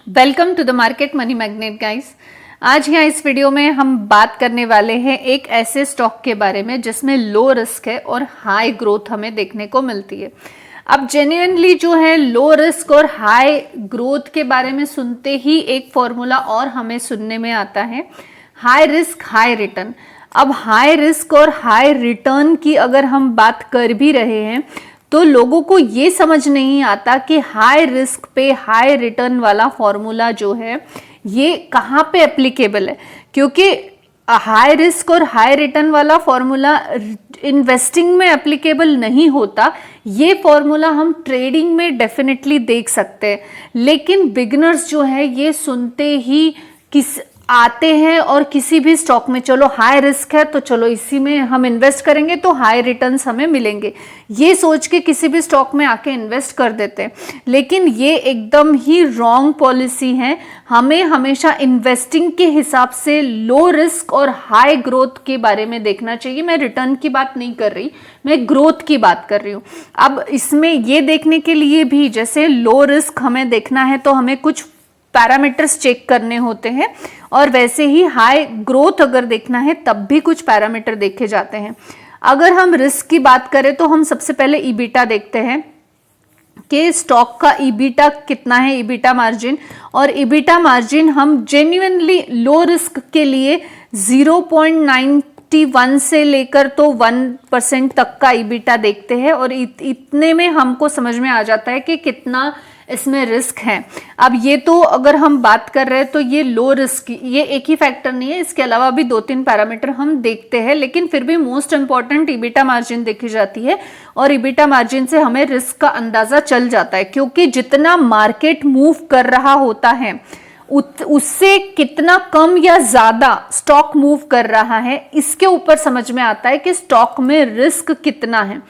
Welcome to the Market Money Magnet guys. आज यहाँ इस वीडियो में हम बात करने वाले हैं एक ऐसे स्टॉक के बारे में जिसमें लो रिस्क है और हाई ग्रोथ हमें देखने को मिलती है। अब जेन्युइनली जो है लो रिस्क और हाई ग्रोथ के बारे में सुनते ही एक फॉर्मूला और हमें सुनने में आता है, हाई रिस्क हाई रिटर्न। अब हाई रिस्क और हाई रिटर्न की अगर हम बात कर भी रहे हैं तो लोगों को ये समझ नहीं आता कि हाई रिस्क पे हाई रिटर्न वाला फॉर्मूला जो है ये कहाँ पे एप्लीकेबल है, क्योंकि हाई रिस्क और हाई रिटर्न वाला फॉर्मूला इन्वेस्टिंग में एप्लीकेबल नहीं होता। ये फॉर्मूला हम ट्रेडिंग में डेफिनेटली देख सकते हैं, लेकिन बिगिनर्स जो है ये सुनते ही आते हैं और किसी भी स्टॉक में चलो हाई रिस्क है तो चलो इसी में हम इन्वेस्ट करेंगे तो हाई रिटर्न्स हमें मिलेंगे, ये सोच के किसी भी स्टॉक में आके इन्वेस्ट कर देते हैं। लेकिन ये एकदम ही रॉन्ग पॉलिसी है। हमें हमेशा इन्वेस्टिंग के हिसाब से लो रिस्क और हाई ग्रोथ के बारे में देखना चाहिए। मैं रिटर्न की बात नहीं कर रही, मैं ग्रोथ की बात कर रही हूँ। अब इसमें ये देखने के लिए भी जैसे लो रिस्क हमें देखना है तो हमें कुछ पैरामीटर्स चेक करने होते हैं, और वैसे ही हाई ग्रोथ अगर देखना है तब भी कुछ पैरामीटर देखे जाते हैं। अगर हम रिस्क की बात करें तो हम सबसे पहले ईबीटा देखते हैं कि स्टॉक का ईबीटा कितना है, ईबीटा मार्जिन। और ईबीटा मार्जिन हम जेन्युइनली लो रिस्क के लिए 0.91 से लेकर तो 1% तक का ईबीटा देखते हैं, और इतने में हमको समझ में आ जाता है कि कितना इसमें रिस्क है। अब ये तो अगर हम बात कर रहे हैं तो ये लो रिस्क, ये एक ही फैक्टर नहीं है, इसके अलावा भी 2-3 पैरामीटर हम देखते हैं, लेकिन फिर भी मोस्ट इंपॉर्टेंट ईबीटा मार्जिन देखी जाती है। और ईबीटा मार्जिन से हमें रिस्क का अंदाजा चल जाता है, क्योंकि जितना मार्केट मूव कर रहा होता है उससे कितना कम या ज्यादा स्टॉक मूव कर रहा है, इसके ऊपर समझ में आता है कि स्टॉक में रिस्क कितना है।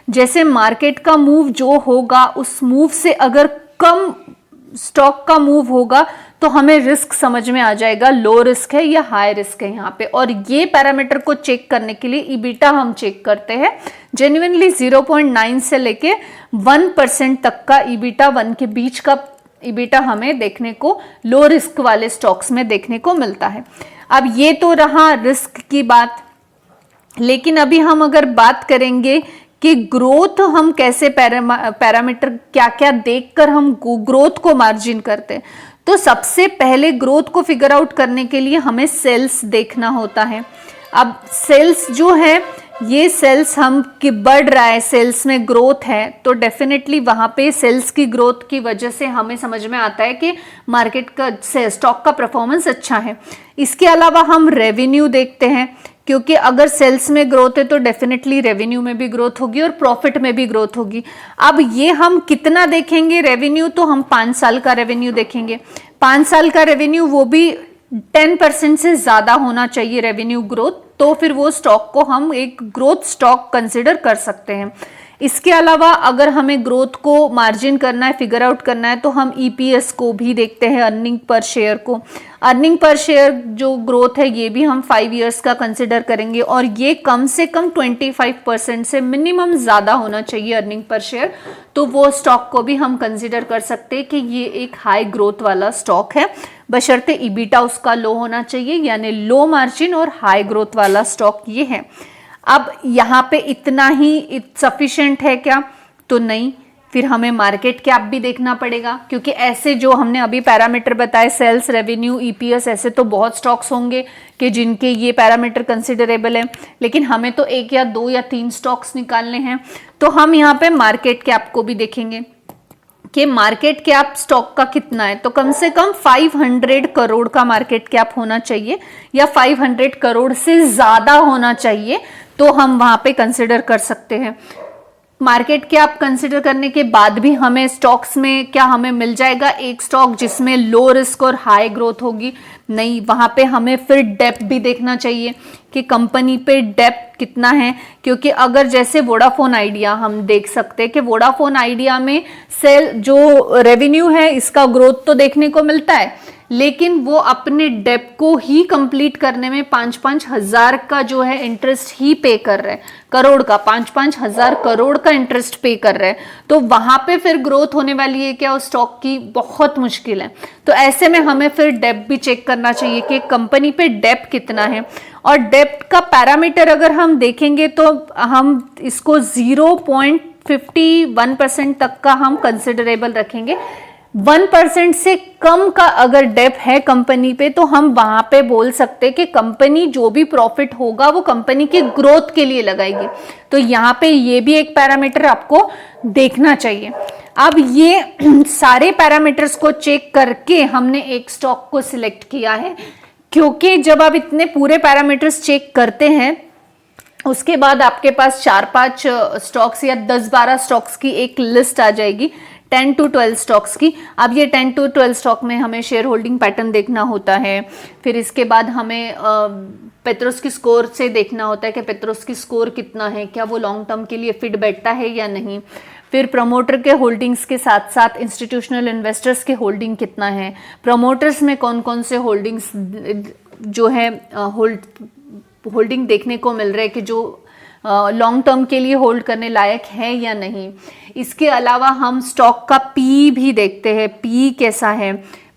जैसे मार्केट का मूव जो होगा उस मूव से अगर कम स्टॉक का मूव होगा तो हमें रिस्क समझ में आ जाएगा, लो रिस्क है या हाई रिस्क है यहाँ पे। और ये पैरामीटर को चेक करने के लिए ईबीटा हम चेक करते हैं। जेन्युइनली 0.9 से लेके 1% तक का ईबीटा, 1 के बीच का ईबीटा हमें देखने को लो रिस्क वाले स्टॉक्स में देखने को मिलता है। अब ये तो रहा रिस्क की बात, लेकिन अभी हम अगर बात करेंगे कि ग्रोथ हम कैसे पैरामीटर क्या क्या देखकर हम ग्रोथ को मार्जिन करते हैं, तो सबसे पहले ग्रोथ को फिगर आउट करने के लिए हमें सेल्स देखना होता है। अब सेल्स जो है ये सेल्स हम कि बढ़ रहा है, सेल्स में ग्रोथ है, तो डेफिनेटली वहां पे सेल्स की ग्रोथ की वजह से हमें समझ में आता है कि मार्केट का स्टॉक का परफॉर्मेंस अच्छा है। इसके अलावा हम रेवेन्यू देखते हैं, क्योंकि अगर सेल्स में ग्रोथ है तो डेफिनेटली रेवेन्यू में भी ग्रोथ होगी और प्रॉफिट में भी ग्रोथ होगी। अब ये हम कितना देखेंगे रेवेन्यू, तो हम 5 साल का रेवेन्यू देखेंगे। 5 साल का रेवेन्यू वो भी 10% से ज्यादा होना चाहिए रेवेन्यू ग्रोथ, तो फिर वो स्टॉक को हम एक ग्रोथ स्टॉक कंसिडर कर सकते हैं। इसके अलावा अगर हमें ग्रोथ को मार्जिन करना है, फिगर आउट करना है, तो हम ईपीएस को भी देखते हैं, अर्निंग पर शेयर को। अर्निंग पर शेयर जो ग्रोथ है ये भी हम 5 इयर्स का कंसिडर करेंगे, और ये कम से कम 25% से मिनिमम ज्यादा होना चाहिए अर्निंग पर शेयर, तो वो स्टॉक को भी हम कंसिडर कर सकते हैं कि ये एक हाई ग्रोथ वाला स्टॉक है, बशर्ते ईबीटा उसका लो होना चाहिए, यानी लो मार्जिन और हाई ग्रोथ वाला स्टॉक ये है। अब यहाँ पे इतना ही सफिशिएंट है क्या, तो नहीं, फिर हमें मार्केट कैप भी देखना पड़ेगा, क्योंकि ऐसे जो हमने अभी पैरामीटर बताए सेल्स, रेवेन्यू, ईपीएस, ऐसे तो बहुत स्टॉक्स होंगे कि जिनके ये पैरामीटर कंसिडरेबल है, लेकिन हमें तो 1 या 2 या 3 स्टॉक्स निकालने हैं, तो हम यहाँ पे मार्केट कैप को भी देखेंगे कि मार्केट कैप स्टॉक का कितना है। तो कम से कम 500 करोड़ का मार्केट कैप होना चाहिए, या 500 करोड़ से ज्यादा होना चाहिए, तो हम वहां पे कंसिडर कर सकते हैं। मार्केट कैप कंसिडर करने के बाद भी हमें स्टॉक्स में क्या हमें मिल जाएगा एक स्टॉक जिसमें लो रिस्क और हाई ग्रोथ होगी? नहीं, वहां पे हमें फिर डेप्थ भी देखना चाहिए कि कंपनी पे डेप्थ कितना है, क्योंकि अगर जैसे वोडाफोन आइडिया हम देख सकते हैं कि वोडाफोन आइडिया में सेल जो रेवेन्यू है इसका ग्रोथ तो देखने को मिलता है, लेकिन वो अपने डेप को ही कंप्लीट करने में 5-5 हजार का जो है इंटरेस्ट ही पे कर रहे हैं, करोड़ का 5-5 हजार करोड़ का इंटरेस्ट पे कर रहे हैं। तो वहां पे फिर ग्रोथ होने वाली है क्या उस स्टॉक की? बहुत मुश्किल है। तो ऐसे में हमें फिर डेप भी चेक करना चाहिए कि कंपनी पे डेप कितना है। और डेप का पैरामीटर अगर हम देखेंगे तो हम इसको 0.51% तक का हम कंसिडरेबल रखेंगे। 1% से कम का अगर डेप है कंपनी पे तो हम वहां पे बोल सकते हैं कि कंपनी जो भी प्रॉफिट होगा वो कंपनी की ग्रोथ के लिए लगाएगी। तो यहाँ पे ये भी एक पैरामीटर आपको देखना चाहिए। अब ये सारे पैरामीटर्स को चेक करके हमने एक स्टॉक को सिलेक्ट किया है, क्योंकि जब आप इतने पूरे पैरामीटर्स चेक करते हैं उसके बाद आपके पास 4-5 स्टॉक्स या 10-12 स्टॉक्स की एक लिस्ट आ जाएगी, 10 to 12 स्टॉक्स की। अब ये 10 to 12 स्टॉक में हमें शेयर होल्डिंग पैटर्न देखना होता है, फिर इसके बाद हमें पेट्रोस की स्कोर से देखना होता है कि पेट्रोस की स्कोर कितना है, क्या वो लॉन्ग टर्म के लिए फिट बैठता है या नहीं। फिर प्रमोटर के होल्डिंग्स के साथ साथ इंस्टीट्यूशनल इन्वेस्टर्स के होल्डिंग कितना है, प्रमोटर्स में कौन कौन से होल्डिंग्स जो है होल्डिंग देखने को मिल रहे हैं कि जो लॉन्ग टर्म के लिए होल्ड करने लायक है या नहीं। इसके अलावा हम स्टॉक का पी भी देखते हैं, पी कैसा है।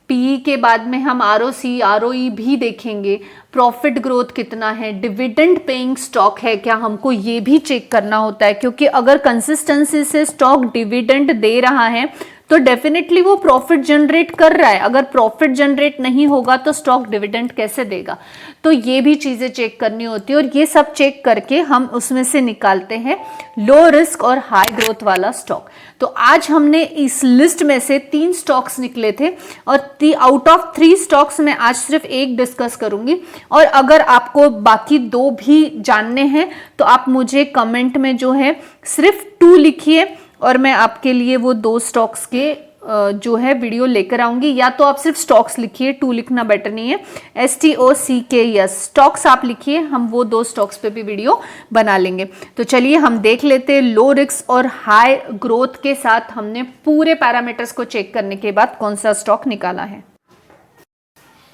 पी के बाद में हम आरओसी आरओई भी देखेंगे, प्रॉफिट ग्रोथ कितना है, डिविडेंड पेइंग स्टॉक है क्या, हमको ये भी चेक करना होता है। क्योंकि अगर कंसिस्टेंसी से स्टॉक डिविडेंड दे रहा है तो डेफिनेटली वो प्रॉफिट जनरेट कर रहा है। अगर प्रॉफिट जनरेट नहीं होगा तो स्टॉक डिविडेंड कैसे देगा। तो ये भी चीजें चेक करनी होती है और ये सब चेक करके हम उसमें से निकालते हैं लो रिस्क और हाई ग्रोथ वाला स्टॉक। तो आज हमने इस लिस्ट में से 3 स्टॉक्स निकले थे और आउट ऑफ 3 स्टॉक्स में आज सिर्फ एक डिस्कस करूंगी। और अगर आपको बाकी 2 भी जानने हैं तो आप मुझे कमेंट में जो है सिर्फ 2 लिखिए और मैं आपके लिए वो 2 स्टॉक्स के जो है वीडियो लेकर आऊंगी। या तो आप सिर्फ स्टॉक्स लिखिए, 2 लिखना बेटर नहीं है, STOCKS स्टॉक्स आप लिखिए, हम वो 2 स्टॉक्स पे भी वीडियो बना लेंगे। तो चलिए हम देख लेते हैं लो रिस्क और हाई ग्रोथ के साथ हमने पूरे पैरामीटर्स को चेक करने के बाद कौन सा स्टॉक निकाला है।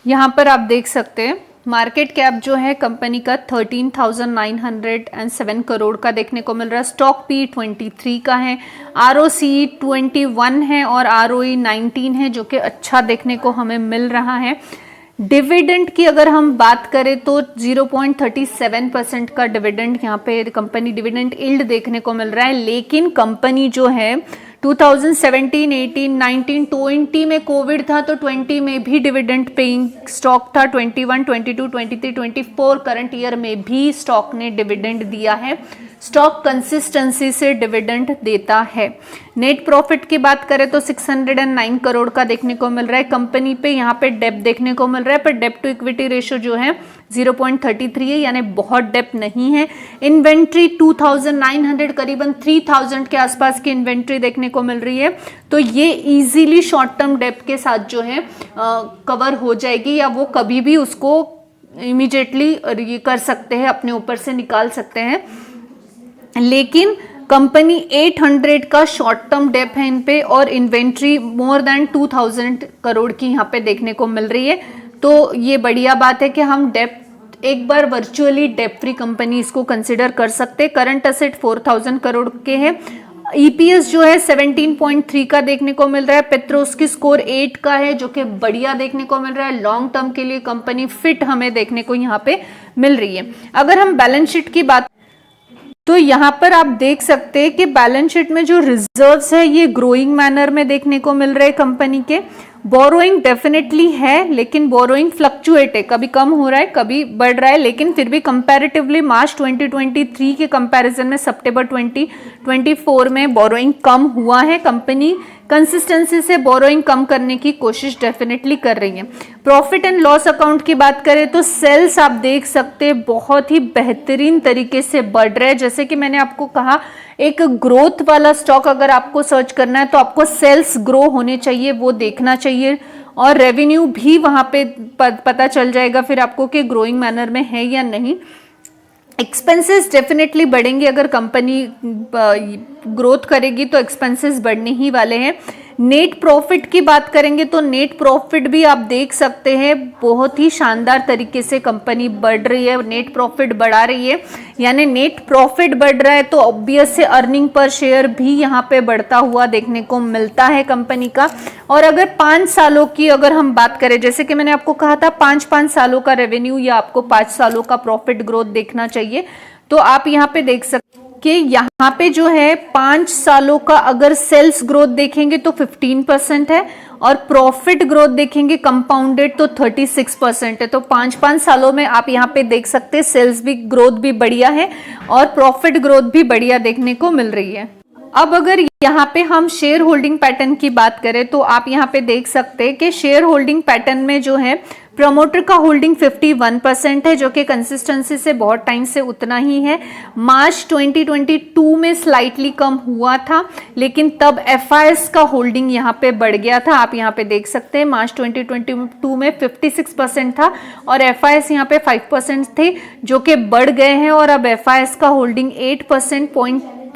यहाँ पर आप देख सकते हैं मार्केट कैप जो है कंपनी का 13,907 करोड़ का देखने को मिल रहा है। स्टॉक पी 23 का है, ROC 21 है और ROE 19 है, जो कि अच्छा देखने को हमें मिल रहा है। डिविडेंड की अगर हम बात करें तो 0.37% का डिविडेंड यहाँ पे कंपनी डिविडेंड यील्ड देखने को मिल रहा है। लेकिन कंपनी जो है 2017, 18, 19, 20 में कोविड था तो 20 में भी डिविडेंड पेइंग स्टॉक था, 21, 22, 23, 24 करंट ईयर में भी स्टॉक ने डिविडेंड दिया है। स्टॉक कंसिस्टेंसी से डिविडेंड देता है। नेट प्रॉफिट की बात करें तो 609 करोड़ का देखने को मिल रहा है। कंपनी पे यहाँ पे डेप देखने को मिल रहा है, पर डेप टू इक्विटी रेशियो जो है 0.33 है, यानी बहुत डेप नहीं है। इन्वेंट्री 2900 करीबन 3000 के आसपास की इन्वेंट्री देखने को मिल रही है। तो ये इजीली शॉर्ट टर्म डेप के साथ जो है कवर हो जाएगी, या वो कभी भी उसको इमीडिएटली ये कर सकते हैं, अपने ऊपर से निकाल सकते हैं। लेकिन कंपनी 800 का शॉर्ट टर्म डेप है इन पे और इन्वेंट्री मोर देन 2000 करोड़ की यहाँ पे देखने को मिल रही है। तो ये बढ़िया बात है कि हम डेप एक बार वर्चुअली डेप फ्री कंपनी इसको कंसिडर कर सकते हैं। करंट असेट 4000 करोड़ के हैं। EPS जो है 17.3 का देखने को मिल रहा है। पेट्रोस की स्कोर 8 का है, जो कि बढ़िया देखने को मिल रहा है। लॉन्ग टर्म के लिए कंपनी फिट हमें देखने को यहाँ पे मिल रही है। अगर हम बैलेंस शीट की बात तो यहाँ पर आप देख सकते हैं कि बैलेंस शीट में जो रिजर्व्स है ये ग्रोइंग मैनर में देखने को मिल रहे हैं कंपनी के। बोरोइंग डेफिनेटली है, लेकिन बोरोइंग फ्लक्चुएट है, कभी कम हो रहा है कभी बढ़ रहा है, लेकिन फिर भी कंपैरेटिवली मार्च 2023 के कंपैरिजन में सितंबर 2024 में बोरोइंग कम हुआ है। कंपनी कंसिस्टेंसी से बोरोइंग कम करने की कोशिश डेफिनेटली कर रही है। प्रॉफिट एंड लॉस अकाउंट की बात करें तो सेल्स आप देख सकते हैं बहुत ही बेहतरीन तरीके से बढ़ रहे हैं। जैसे कि मैंने आपको कहा, एक ग्रोथ वाला स्टॉक अगर आपको सर्च करना है तो आपको सेल्स ग्रो होने चाहिए, वो देखना चाहिए, और रेवेन्यू भी वहां पे पता चल जाएगा फिर आपको कि ग्रोइंग मैनर में है या नहीं। एक्सपेंसेस डेफिनेटली बढ़ेंगे, अगर कंपनी ग्रोथ करेगी तो एक्सपेंसेस बढ़ने ही वाले हैं। नेट प्रॉफिट की बात करेंगे तो नेट प्रॉफिट भी आप देख सकते हैं बहुत ही शानदार तरीके से कंपनी बढ़ रही है, नेट प्रॉफिट बढ़ा रही है। यानी नेट प्रॉफिट बढ़ रहा है तो ऑब्वियस से अर्निंग पर शेयर भी यहाँ पे बढ़ता हुआ देखने को मिलता है कंपनी का। और अगर 5 सालों की अगर हम बात करें, जैसे कि मैंने आपको कहा था 5 सालों का रेवेन्यू या आपको 5 सालों का प्रॉफिट ग्रोथ देखना चाहिए, तो आप यहाँ पे देख सकते कि यहाँ पे जो है 5 सालों का अगर सेल्स ग्रोथ देखेंगे तो 15% है और प्रॉफिट ग्रोथ देखेंगे कंपाउंडेड तो 36% है। तो 5 सालों में आप यहाँ पे देख सकते हैं सेल्स भी ग्रोथ भी बढ़िया है और प्रॉफिट ग्रोथ भी बढ़िया देखने को मिल रही है। अब अगर यहाँ पे हम शेयर होल्डिंग पैटर्न की बात करें तो आप यहाँ पे देख सकते हैं कि शेयर होल्डिंग पैटर्न में जो है प्रमोटर का होल्डिंग 51% है, जो कि कंसिस्टेंसी से बहुत टाइम से उतना ही है। मार्च 2022 में स्लाइटली कम हुआ था, लेकिन तब एफआईएस का होल्डिंग यहाँ पे बढ़ गया था। आप यहाँ पे देख सकते हैं मार्च 2022 में 56% था और एफआईएस यहाँ पे 5% थे, जो कि बढ़ गए हैं और अब एफआईएस का होल्डिंग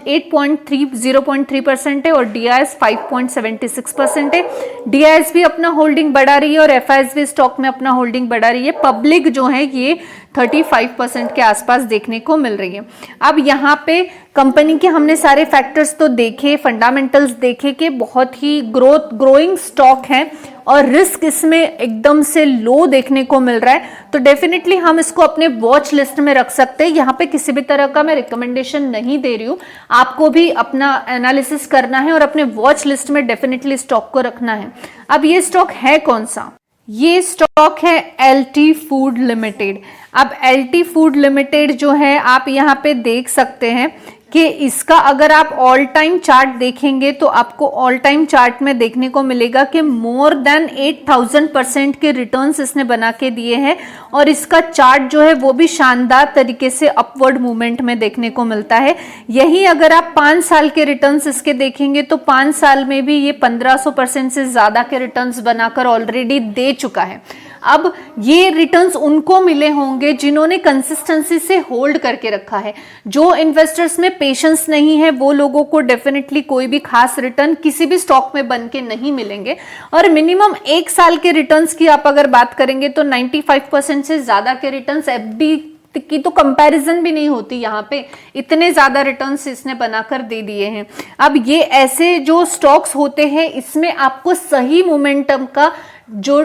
0.3% है और डीआईएस 5.76% है। डीआईएस भी अपना होल्डिंग बढ़ा रही है और एफआईएस भी स्टॉक में अपना होल्डिंग बढ़ा रही है। पब्लिक जो है ये 35% के आसपास देखने को मिल रही है। अब यहाँ पे कंपनी के हमने सारे फैक्टर्स तो देखे, फंडामेंटल्स देखे कि बहुत ही ग्रोइंग स्टॉक है और रिस्क इसमें एकदम से लो देखने को मिल रहा है, तो डेफिनेटली हम इसको अपने वॉच लिस्ट में रख सकते हैं। यहाँ पे किसी भी तरह का मैं रिकमेंडेशन नहीं दे रही हूँ, आपको भी अपना एनालिसिस करना है और अपने वॉच लिस्ट में डेफिनेटली स्टॉक को रखना है। अब ये स्टॉक है कौन सा? ये स्टॉक है एलटी फूड लिमिटेड। अब एलटी फूड लिमिटेड जो है आप यहाँ पे देख सकते हैं कि इसका अगर आप ऑल टाइम चार्ट देखेंगे तो आपको ऑल टाइम चार्ट में देखने को मिलेगा कि मोर देन 8000% के रिटर्न्स इसने बना के दिए हैं और इसका चार्ट जो है वो भी शानदार तरीके से अपवर्ड मूवमेंट में देखने को मिलता है। यही अगर आप 5 साल के रिटर्न्स इसके देखेंगे तो 5 साल में भी ये 1500% से ज्यादा के रिटर्न्स बनाकर ऑलरेडी दे चुका है। अब ये रिटर्न्स उनको मिले होंगे जिन्होंने कंसिस्टेंसी से होल्ड करके रखा है। जो इन्वेस्टर्स में पेशेंस नहीं है वो लोगों को डेफिनेटली कोई भी खास रिटर्न किसी भी स्टॉक में बन के नहीं मिलेंगे। और मिनिमम 1 साल के रिटर्न्स की आप अगर बात करेंगे तो 95% से ज्यादा के रिटर्न्स एफडी की तो कंपैरिजन भी नहीं होती। यहाँ पे इतने ज्यादा रिटर्न्स इसने बनाकर दे दिए हैं। अब ये ऐसे जो स्टॉक्स होते हैं इसमें आपको सही मोमेंटम का जो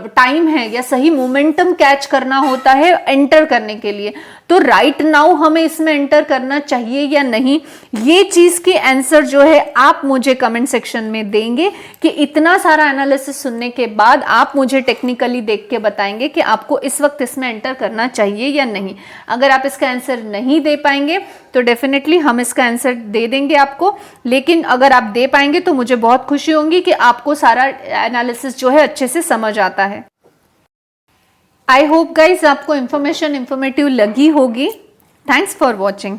टाइम है या सही मोमेंटम कैच करना होता है एंटर करने के लिए, तो राइट नाउ हमें इसमें एंटर करना चाहिए या नहीं, ये चीज की आंसर जो है आप मुझे कमेंट सेक्शन में देंगे कि इतना सारा एनालिसिस सुनने के बाद आप मुझे टेक्निकली देख के बताएंगे कि आपको इस वक्त इसमें एंटर करना चाहिए या नहीं। अगर आप इसका आंसर नहीं दे पाएंगे तो डेफिनेटली हम इसका आंसर दे देंगे आपको, लेकिन अगर आप दे पाएंगे तो मुझे बहुत खुशी होगी कि आपको सारा एनालिसिस जो है अच्छे से समझ आता है। आई होप गाइज आपको इंफॉर्मेटिव लगी होगी। Thanks for watching.